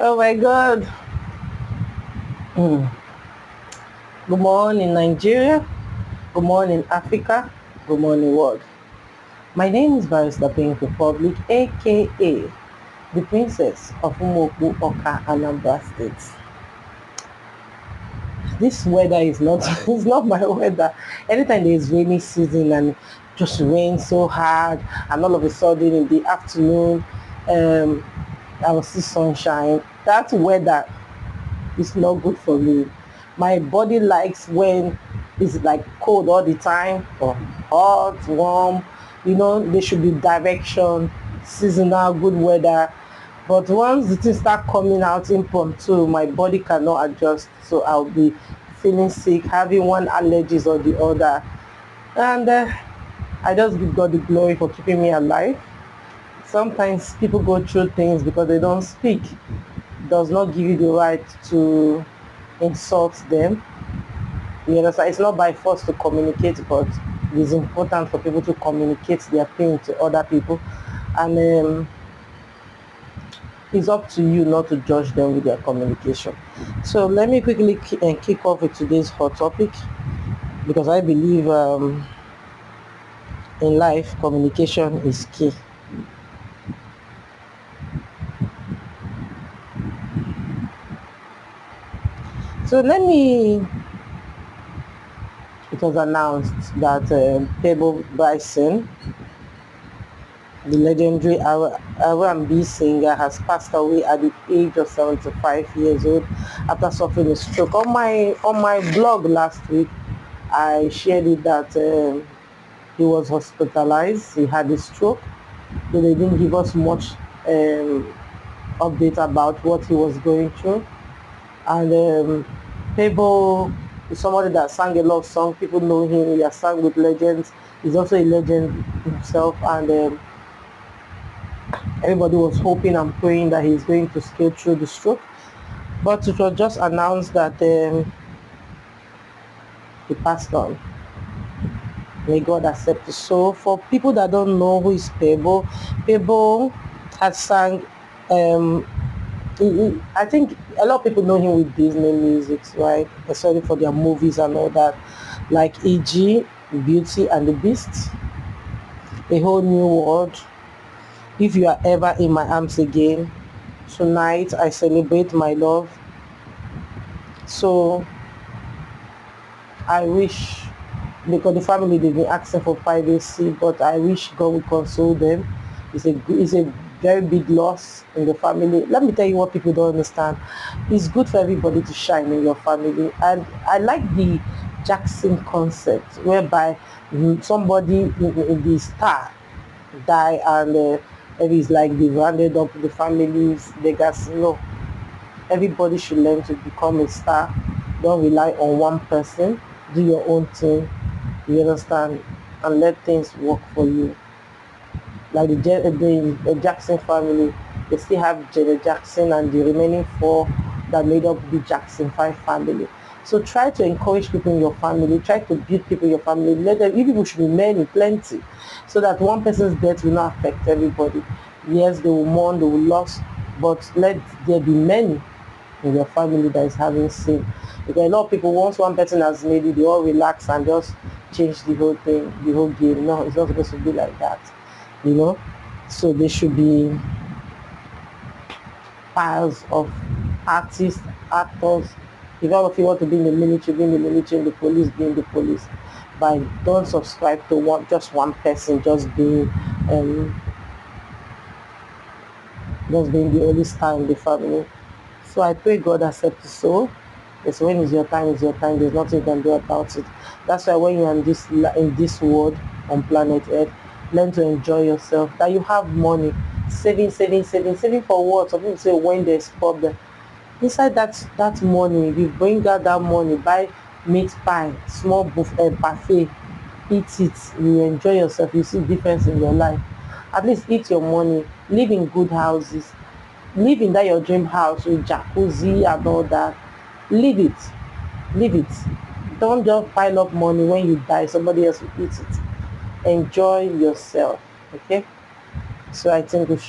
Oh my God. Mm. Good morning, Nigeria. Good morning, Africa. Good morning, world. My name is Barrister Pink Republic, aka the Princess of Umoku Oka, Anambra State. This weather is not it's not my weather. Anytime there is rainy season and just rain so hard, and all of a sudden in the afternoon, I will see sunshine. That weather is not good for me. My body likes when it's like cold all the time or hot, warm. There should be direction, seasonal, good weather. But once the things start coming out impromptu, my body cannot adjust. So I'll be feeling sick, having one allergies or the other. And I just give God the glory for keeping me alive. Sometimes people go through things because they don't speak. Does not give you the right to insult them. You understand? It's not by force to communicate, but it is important for people to communicate their pain to other people. And it's up to you not to judge them with their communication. So let me quickly kick off with today's hot topic, because I believe in life, communication is key. So it was announced that Peabo Bryson, the legendary R&B singer, has passed away at the age of 75 years old after suffering a stroke. On my blog last week, I shared it that he was hospitalized. He had a stroke, so they didn't give us much update about what he was going through. And Peabo is somebody that sang a lot of songs. People know him. He has sang with legends. He's also a legend himself, and everybody was hoping and praying that he's going to scale through the stroke. But it was just announced that he passed on. May God accept his soul. For people that don't know who is Peabo, Peabo has sang, I think a lot of people know him with Disney music, right? Especially for their movies and all that, like E.G., Beauty and the Beast, A Whole New World, If You Are Ever in My Arms Again, Tonight I Celebrate My Love. So I wish, because the family, they've been asking for privacy, but I wish God would console them. It's a very big loss in the family. Let me tell you what people don't understand. It's good for everybody to shine in your family, and I like the Jackson concept, whereby somebody in the star die, and maybe it's like they rounded up the family's legacy. No, everybody should learn to become a star. Don't rely on one person. Do your own thing. You understand? And let things work for you. Like the Jackson family, they still have Janet Jackson and the remaining four that made up the Jackson 5 family. So try to encourage people in your family. Try to build people in your family. Let them, you people should be many, plenty, so that one person's death will not affect everybody. Yes, they will mourn, they will lose, but let there be many in your family that is having sin. Because a lot of people, once one person has made it, they all relax and just change the whole thing, the whole game. No, it's not supposed to be like that. So there should be piles of artists, actors. If all of you want to be in the military, be in the military, in the police, be in the police. But don't subscribe to just one person just being the only star in the family. So I pray God accept his soul. Yes, when is your time, is your time. There's nothing you can do about it. That's why when you're in this world, on planet Earth, learn to enjoy yourself. That you have money, saving for what? Some people say when there's problem. Inside that money, you bring out that money, buy meat pie, small buffet, eat it. You enjoy yourself. You see difference in your life. At least eat your money. Live in good houses. Live in that your dream house with jacuzzi and all that. Live it. Live it. Don't just pile up money. When you die, somebody else will eat it. Enjoy yourself. Okay? So I think we've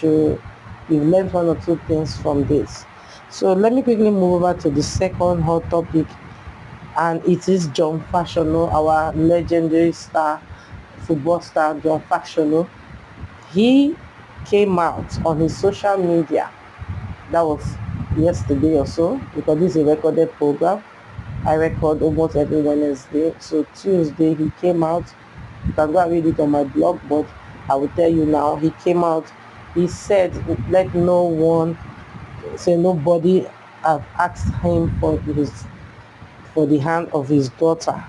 learned one or two things from this. So let me quickly move over to the second hot topic, and it is John Fashanu, our legendary star, football star John Fashanu. He came out on his social media. That was yesterday or so, because this is a recorded program. I record almost every Wednesday. So Tuesday he came out. You can go and read it on my blog, but I will tell you now. He came out. He said, let no one say nobody have asked him for the hand of his daughter.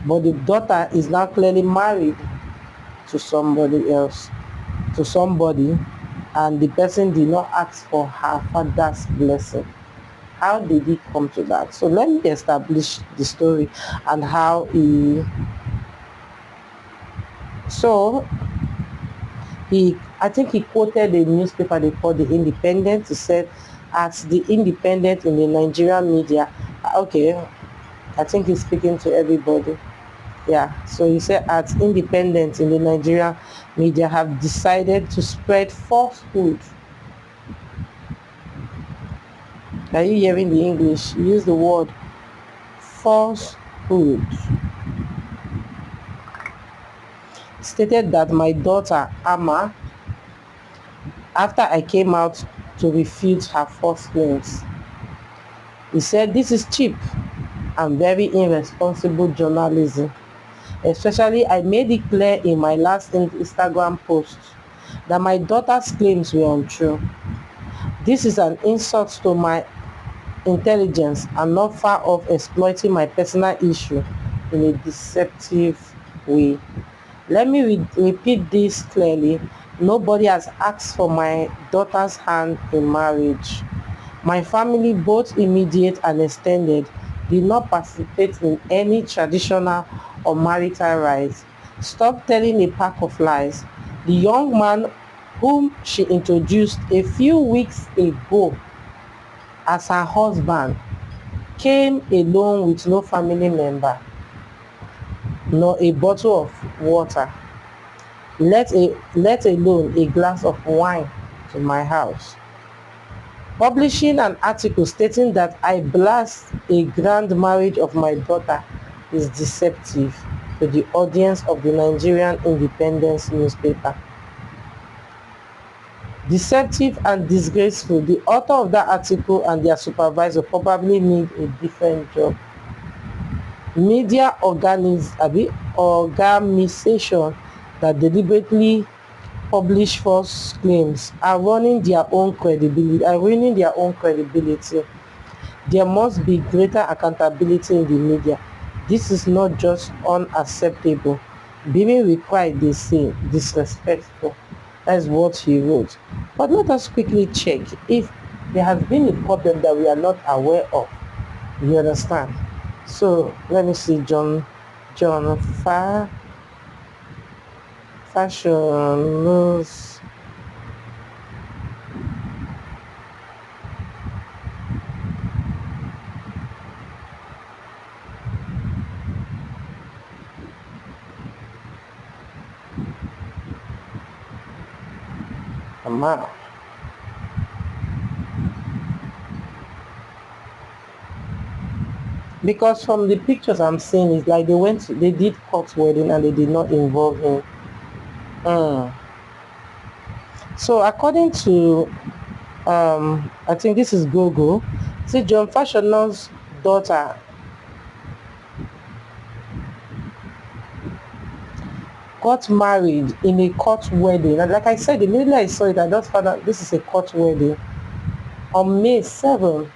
But the daughter is now clearly married to somebody else, and the person did not ask for her father's blessing. How did he come to that? So let me establish the story and how he. So I think he quoted a newspaper they called The Independent. He said, as the Independent in the Nigerian media, okay, I think he's speaking to everybody. Yeah, so he said, as Independent in the Nigerian media have decided to spread falsehood. Are you hearing the English? Use the word falsehood. Stated that my daughter, Amma, after I came out to refute her false claims, he said this is cheap and very irresponsible journalism. Especially, I made it clear in my last Instagram post that my daughter's claims were untrue. This is an insult to my intelligence and not far off exploiting my personal issue in a deceptive way. Let me repeat this clearly. Nobody has asked for my daughter's hand in marriage. My family, both immediate and extended, did not participate in any traditional or marital rites. Stop telling a pack of lies. The young man whom she introduced a few weeks ago as her husband came alone with no family member, nor a bottle of water, let alone a glass of wine to my house. Publishing an article stating that I blast a grand marriage of my daughter is deceptive to the audience of the Nigerian Independence newspaper. Deceptive and disgraceful. The author of that article and their supervisor probably need a different job. Media organization that deliberately publish false claims are ruining their own credibility. There must be greater accountability in the media. This is not just unacceptable. Being required, they say, disrespectful. That's what he wrote. But let us quickly check if there has been a problem that we are not aware of. You understand? So let me see. John Fashanu's Ama. Because from the pictures I'm seeing, it's like they did court wedding and they did not involve him. So according to I think this is Google, see, John Fashanu's daughter got married in a court wedding. And like I said, immediately I saw it, I just found out this is a court wedding on May 7th,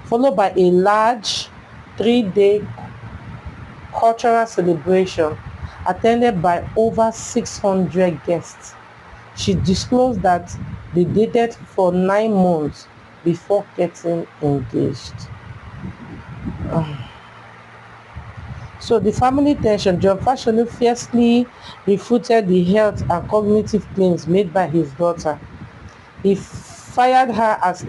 followed by a large 3-day cultural celebration attended by over 600 guests. She disclosed that they dated for 9 months before getting engaged. So the family tension, John Fashanu fiercely refuted the health and cognitive claims made by his daughter. He fired her as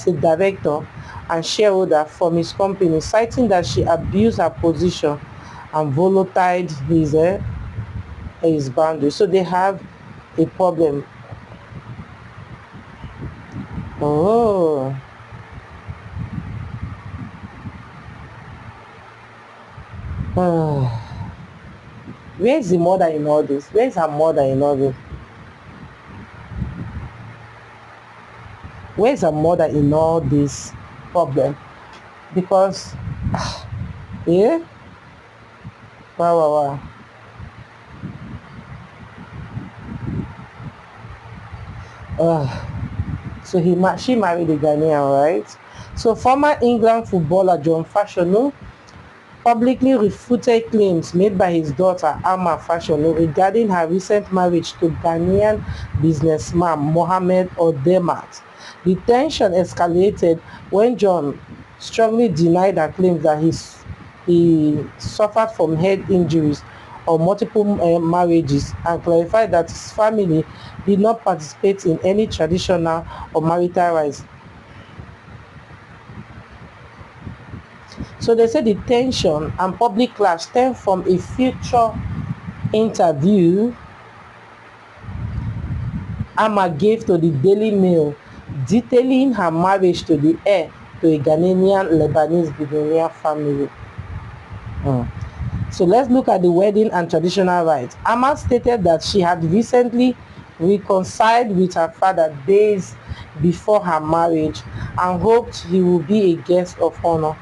a director and shareholder from his company, citing that she abused her position and volatilized his boundaries. So they have a problem. Oh. Where is the mother in all this? Where is her mother in all this? Where is her mother in all this problem? Because, yeah, wow, wow, wow. So she married a Ghanaian, right? So former England footballer John Fashanu publicly refuted claims made by his daughter Amma Fashanu regarding her recent marriage to Ghanaian businessman Mohammed Odemat. The tension escalated when John strongly denied her claims that he suffered from head injuries or multiple marriages and clarified that his family did not participate in any traditional or marital rites. So they say the tension and public clash stem from a future interview Amma gave to the Daily Mail detailing her marriage to the heir to a Ghanaian Lebanese billionaire family. So let's look at the wedding and traditional rites. Amma stated that she had recently reconciled with her father days before her marriage and hoped he would be a guest of honor.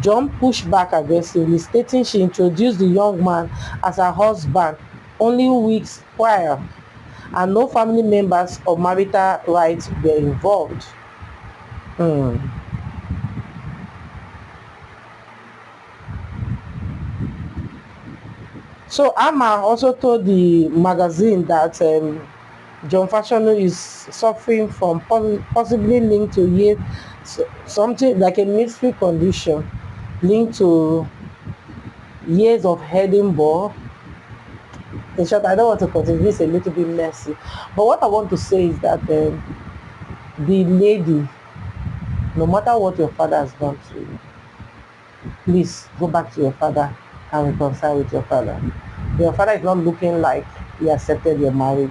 John pushed back aggressively, stating she introduced the young man as her husband only weeks prior and no family members or marital rights were involved. So Amma also told the magazine that John Fashanu is suffering from possibly linked to something like a mystery condition linked to years of Edinburgh. In short, I don't want to continue. This a little bit messy. But what I want to say is that the lady, no matter what your father has done to you, please go back to your father and reconcile with your father. Your father is not looking like he accepted your marriage.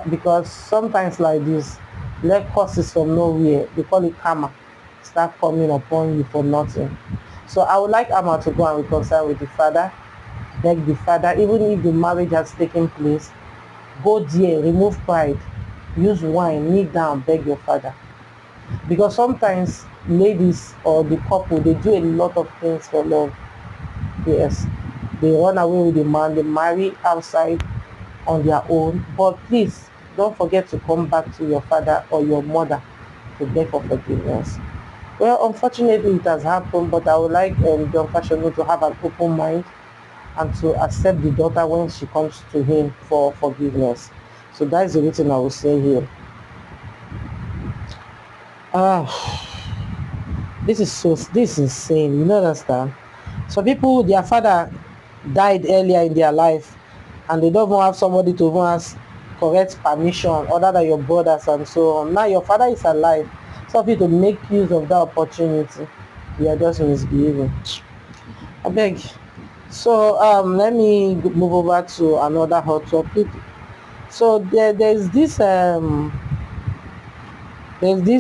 Because sometimes like this, let causes from nowhere, they call it karma, start coming upon you for nothing. So I would like Amma to go and reconcile with the father, beg the father, even if the marriage has taken place, go there, remove pride, use wine, kneel down, beg your father. Because sometimes ladies or the couple, they do a lot of things for love. Yes, they run away with the man, they marry outside on their own, but please don't forget to come back to your father or your mother to beg for forgiveness. Well, unfortunately it has happened, but I would like John Fashanu to have an open mind and to accept the daughter when she comes to him for forgiveness. So that is the reason I will say here. This is insane, you know, understand? So people, their father died earlier in their life and they don't even have somebody to even ask correct permission other than your brothers and so on. Now your father is alive, so for you to make use of that opportunity, you are just misbehaving. I beg. So let me move over to another hot topic. So there's this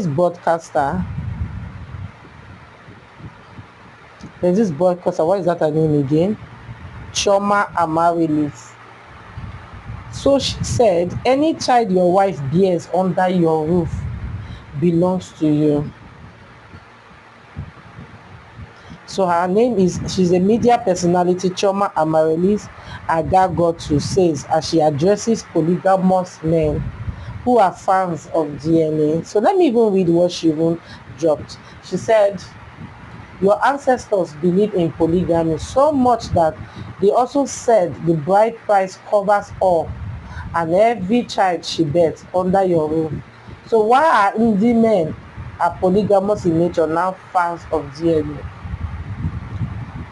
broadcaster. What is that her name again? Choma Amarilis. So she said, any child your wife bears under your roof belongs to you. So her name is, she's a media personality, Choma Amarilis Agagotu says, as she addresses polygamous men who are fans of DNA. So let me even read what she even dropped. She said, your ancestors believed in polygamy so much that they also said the bride price covers all and every child she bears under your roof. So why are Indie men are polygamous in nature now fans of DNA?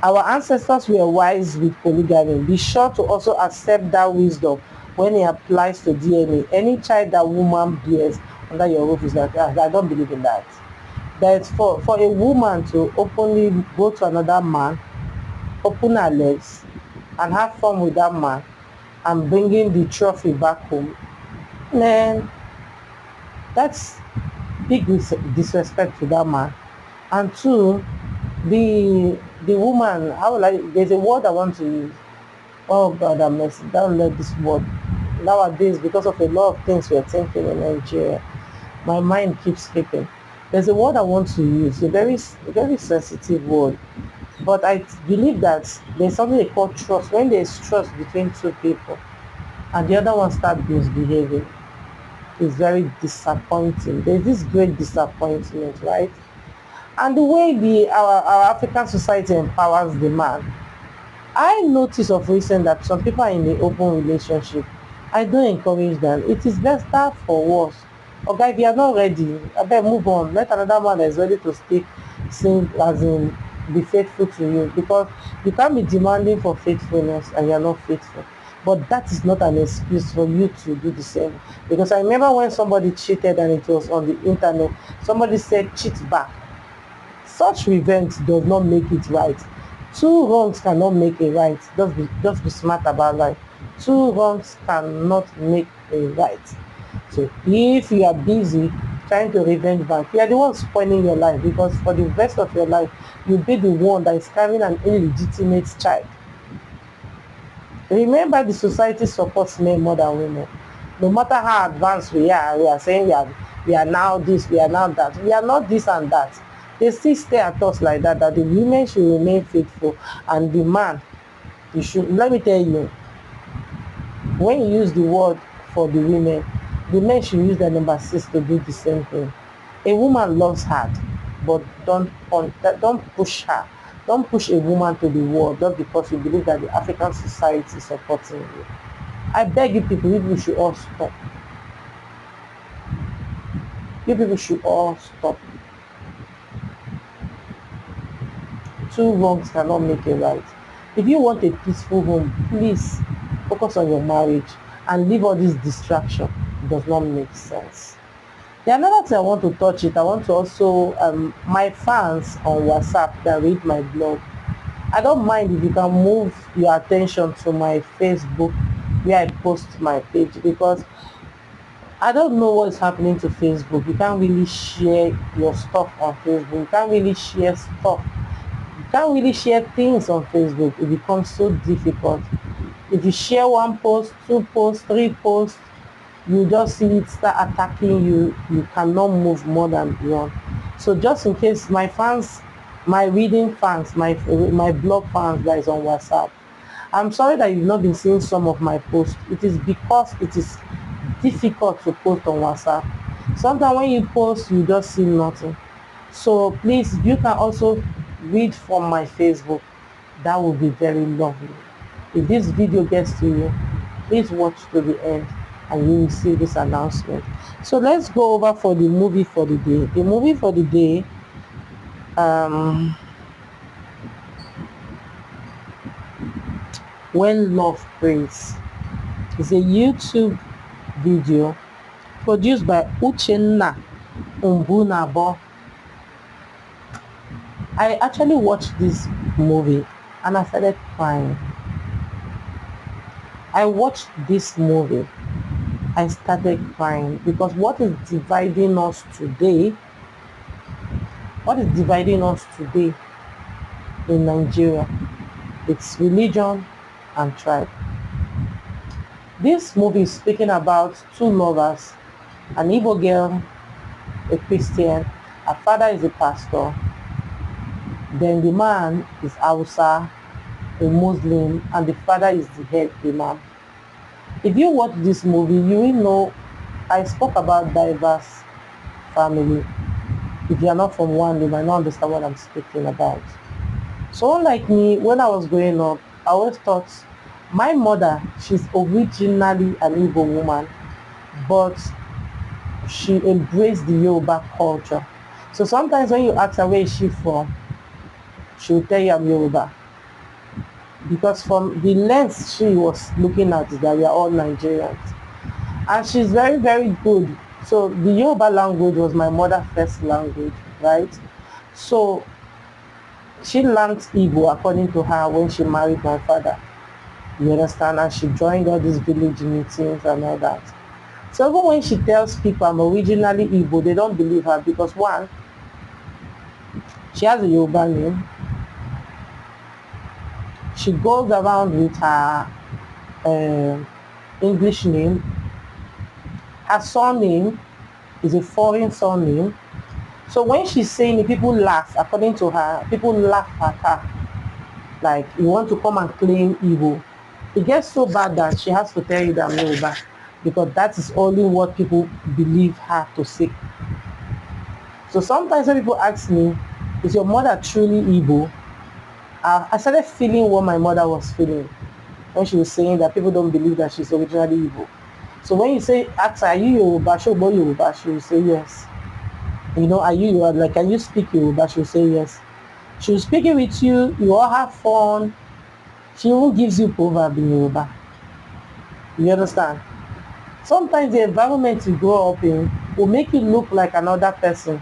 Our ancestors were wise with polygamy. Be sure to also accept that wisdom when it applies to DNA. Any child that woman bears under your roof is like, I don't believe in that. That for a woman to openly go to another man, open her legs, and have fun with that man, and bringing the trophy back home, man, that's big disrespect to that man. And two, the woman, how like there's a word I want to use. Oh God, I mess don't let this word. Nowadays, because of a lot of things we're thinking in Nigeria, my mind keeps skipping. There's a word I want to use, a very sensitive word. But I believe that there's something they call trust. When there's trust between two people and the other one starts misbehaving, it's very disappointing. There's this great disappointment, right? And the way our African society empowers the man, I notice of recent that some people are in the open relationship. I don't encourage them. It is better for us. Okay, if you are not ready, I better move on. Let another man that is ready to stay, sing, as in, be faithful to you. Because you can't be demanding for faithfulness and you are not faithful. But that is not an excuse for you to do the same. Because I remember when somebody cheated and it was on the internet, somebody said cheat back. Such revenge does not make it right. Two wrongs cannot make a right. Just be smart about life. Two wrongs cannot make a right. So if you are busy trying to revenge back, you are the one spoiling your life, because for the rest of your life, you'll be the one that is carrying an illegitimate child. Remember, the society supports men more than women. No matter how advanced we are saying we are now this, we are now that. We are not this and that. They still stay at us like that, that the women should remain faithful and the man, you should, let me tell you, when you use the word for the men should use their number 6 to do the same thing. A woman loves hard, but don't push her. Don't push a woman to the wall just because you believe that the African society is supporting you. I beg you people should all stop. You people should all stop. Two wrongs cannot make a right. If you want a peaceful home, please focus on your marriage and leave all this distraction. It does not make sense. The another thing I want to touch it, I want to also, my fans on WhatsApp that read my blog, I don't mind if you can move your attention to my Facebook where I post my page, because I don't know what's happening to Facebook. You can't really share your stuff on Facebook. You can't really share stuff. You can't really share things on Facebook. It becomes so difficult. If you share one post, 2 posts, 3 posts, you just see it start attacking you. You cannot move more than one. So just in case my fans, my reading fans, my blog fans that is on WhatsApp, I'm sorry that you've not been seeing some of my posts. It is because it is difficult to post on WhatsApp. Sometimes when you post, you just see nothing. So please, you can also read from my Facebook. That would be very lovely. If this video gets to you, please watch to the end and you will see this announcement. So let's go over for the movie for the day. The movie for the day, When Love Prays, is a YouTube video produced by Uchenna Umbunabo. I actually watched this movie and I started crying. I watched this movie, I started crying, because what is dividing us today in Nigeria, it's religion and tribe. This movie is speaking about two lovers, an Igbo girl, a Christian, her father is a pastor, then the man is Hausa, a Muslim, and the father is the head imam. If you watch this movie, you will know I spoke about diverse family. If you are not from one, you might not understand what I'm speaking about. So unlike me, when I was growing up, I always thought my mother, she's originally an Igbo woman, but she embraced the Yoruba culture. So sometimes when you ask her where is she from, she will tell you I'm Yoruba. Because from the lens she was looking at is that we are all Nigerians. And she's very, very good. So the Yoruba language was my mother's first language, right? So she learned Igbo according to her when she married my father. You understand? And she joined all these village meetings and all that. So even when she tells people I'm originally Igbo, they don't believe her because one, she has a Yoruba name. She goes around with her English name. Her surname is a foreign surname. So when she's saying it, people laugh. According to her, people laugh at her. Like, you want to come and claim Igbo. It gets so bad that she has to tell you that I'm Yoruba, because that is only what people believe her to say. So sometimes when people ask me, is your mother truly Igbo? I started feeling what my mother was feeling when she was saying that people don't believe that she's originally Igbo. So when you say, ask her, are you Yoruba? She will say yes. You know, are you Yoruba? Like, can you speak Yoruba? She will say yes. She will speak it with you, you all have fun. She even gives you proverb in Yoruba. You understand? Sometimes the environment you grow up in will make you look like another person.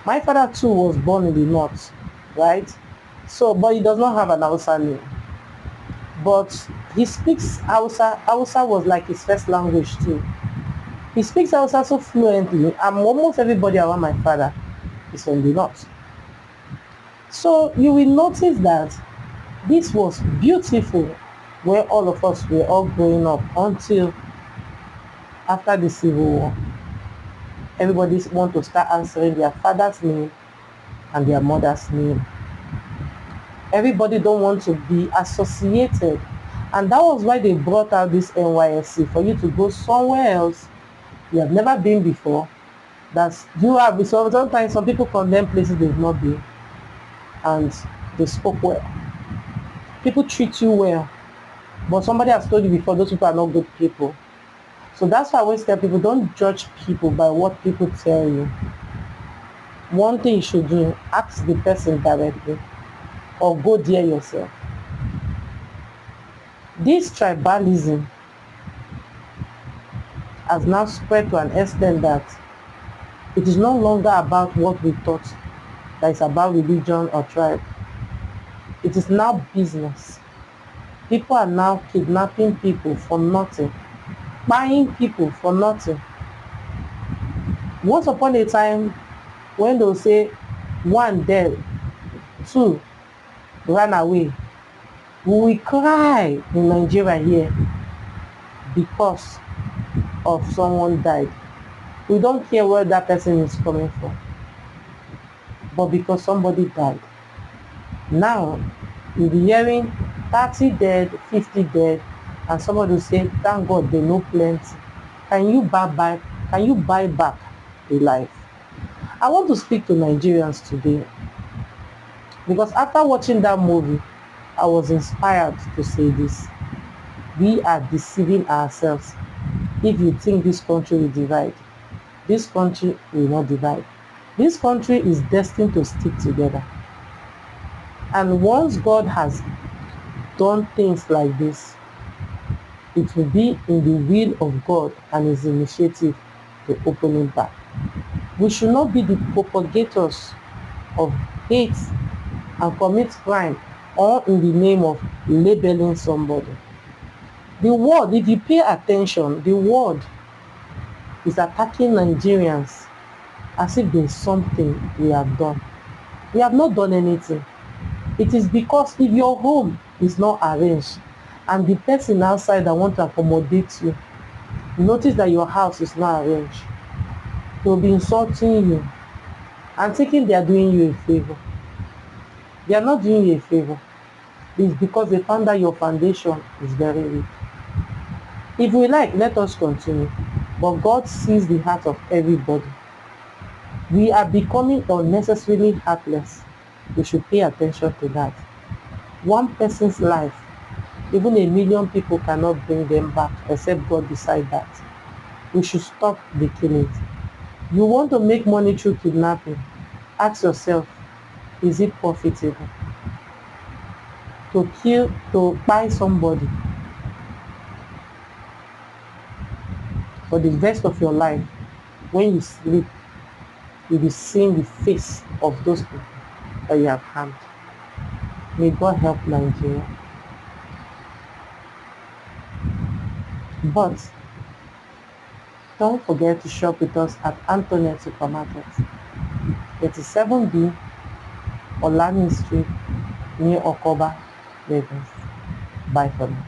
My father too was born in the north, right? So, but he does not have an Hausa name. But he speaks Hausa. Hausa was like his first language too. He speaks Hausa so fluently, and almost everybody around my father is from the north. So you will notice that this was beautiful where all of us were all growing up until after the Civil War. Everybody want to start answering their father's name and their mother's name. Everybody don't want to be associated. And that was why they brought out this NYSC, for you to go somewhere else you have never been before. That's you have. So sometimes some people condemn places they've not been, and they spoke well. People treat you well, but somebody has told you before, those people are not good people. So that's why I always tell people, don't judge people by what people tell you. One thing you should do, ask the person directly or go there yourself. This tribalism has now spread to an extent that it is no longer about what we thought, that is about religion or tribe. It is now business. People are now kidnapping people for nothing, buying people for nothing. Once upon a time, when they'll say one dead, two ran away, we will cry in Nigeria here because of someone died. We don't care where that person is coming from, but because somebody died. Now you'll be hearing 30 dead, 50 dead, and somebody will say, thank God they know plenty. Can you buy back a life? I want to speak to Nigerians today, because after watching that movie, I was inspired to say this. We are deceiving ourselves if you think this country will divide. This country will not divide. This country is destined to stick together. And once God has done things like this, it will be in the will of God and His initiative to open it back. We should not be the propagators of hate and commit crime all in the name of labeling somebody. The world, if you pay attention, the world is attacking Nigerians as if there's something we have done. We have not done anything. It is because if your home is not arranged and the person outside that wants to accommodate you notice that your house is not arranged, they'll be insulting you and thinking they are doing you a favor. They are not doing you a favor. It's because they found that your foundation is very weak. If we like, let us continue. But God sees the heart of everybody. We are becoming unnecessarily heartless. We should pay attention to that. One person's life, even 1,000,000 people cannot bring them back except God decide that. We should stop the killing. You want to make money through kidnapping? Ask yourself, is it profitable to buy somebody for the rest of your life? When you sleep, you'll be seeing the face of those people that you have harmed. May God help Nigeria. But Don't forget to shop with us at Antoinette Supermarket, 37B, Olani Street, near Okoba, Lagos. Bye for now.